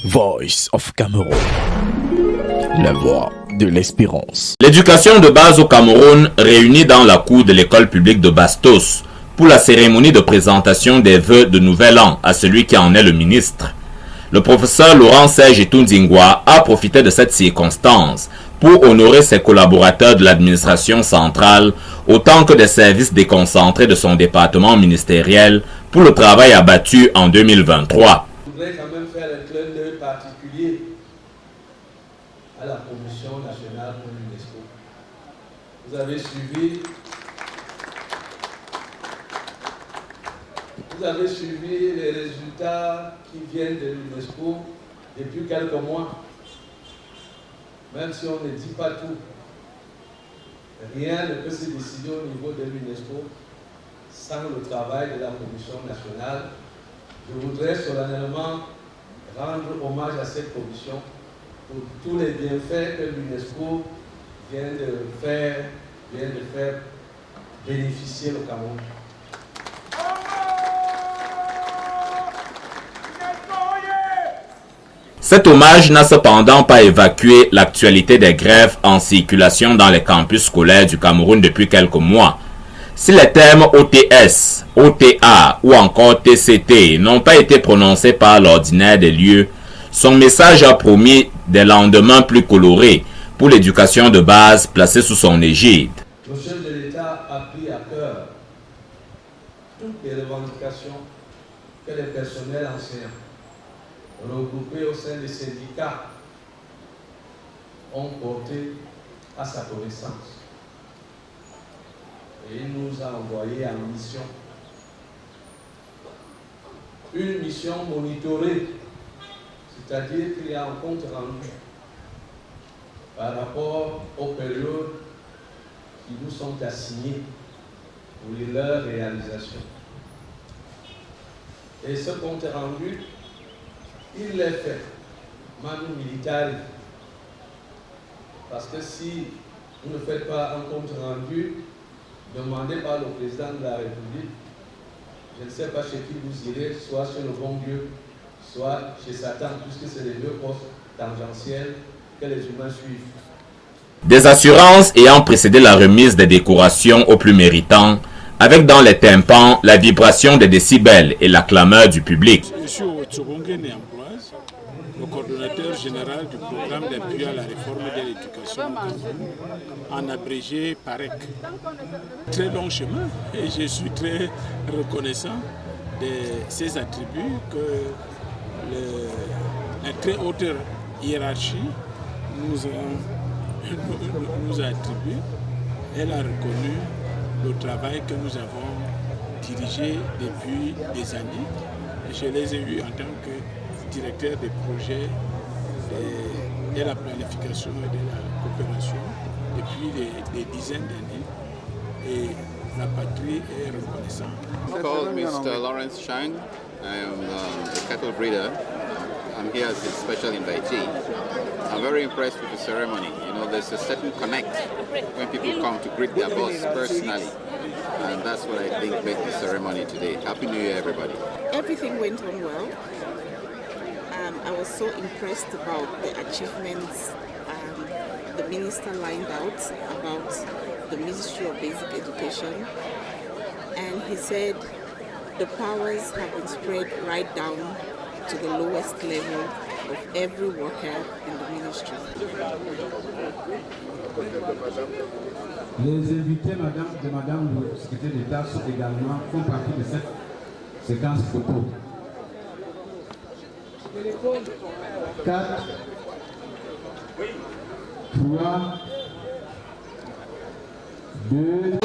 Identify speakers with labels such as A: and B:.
A: Voice of Cameroon, la voix de l'espérance.
B: L'éducation de base au Cameroun réunie dans la cour de l'école publique de Bastos pour la cérémonie de présentation des vœux de Nouvel An à celui qui en est le ministre. Le professeur Laurent Serge Tundingwa a profité de cette circonstance pour honorer ses collaborateurs de l'administration centrale autant que des services déconcentrés de son département ministériel pour le travail abattu en 2023.
C: Je voudrais quand même faire un clin d'œil particulier à la Commission nationale pour l'UNESCO. Vous avez suivi les résultats qui viennent de l'UNESCO depuis quelques mois. Même si on ne dit pas tout, rien ne peut se décider au niveau de l'UNESCO sans le travail de la Commission nationale. Je voudrais solennellement rendre hommage à cette commission pour tous les bienfaits que l'UNESCO vient de faire bénéficier le Cameroun.
B: Cet hommage n'a cependant pas évacué l'actualité des grèves en circulation dans les campus scolaires du Cameroun depuis quelques mois. Si les termes OTS, OTA ou encore TCT n'ont pas été prononcés par l'ordinaire des lieux, son message a promis des lendemains plus colorés pour l'éducation de base placée sous son égide.
C: Le chef de l'État a pris à cœur toutes les revendications que les personnels enseignants regroupés au sein des syndicats ont portées à sa connaissance. Et il nous a envoyé en mission. Une mission monitorée, c'est-à-dire qu'il y a un compte rendu par rapport aux périodes qui nous sont assignées pour leur réalisation. Et ce compte rendu, il l'est fait, manu militari. Parce que si vous ne faites pas un compte rendu demandé par le président de la République, je ne sais pas chez qui vous irez, soit chez le bon Dieu, soit chez Satan, puisque c'est les deux postes tangentiels que les humains suivent.
B: Des assurances ayant précédé la remise des décorations aux plus méritants, avec dans les tympans la vibration des décibels et la clameur du public.
D: Je suis Otsogongé Ambroise, le coordonnateur général du programme d'appui à la réforme de l'éducation au Cameroun, en abrégé PAREC. Très long chemin et je suis très reconnaissant de ces attributs que la très haute hiérarchie nous a attribués. Elle a reconnu le travail que nous avons dirigé depuis des années. Et je les ai eus en tant que directeur des projets de la planification et de la coopération depuis des dizaines d'années. Et la patrie est reconnaissante.
E: I'm called Mr. Lawrence Chang. I am a cattle breeder. I'm here as a special invitee. I'm very impressed with the ceremony. You know, there's a certain connect when people come to greet their boss personally. And that's what I think made the ceremony today. Happy New Year, everybody.
F: Everything went on well. I was so impressed about the achievements the minister lined out about the Ministry of Basic Education. And he said the powers have been spread right down to the lowest level of every worker in the ministry.
G: Les invités de Madame le secrétaire d'État sont également font partie de cette séquence photo. 4, 3, 2...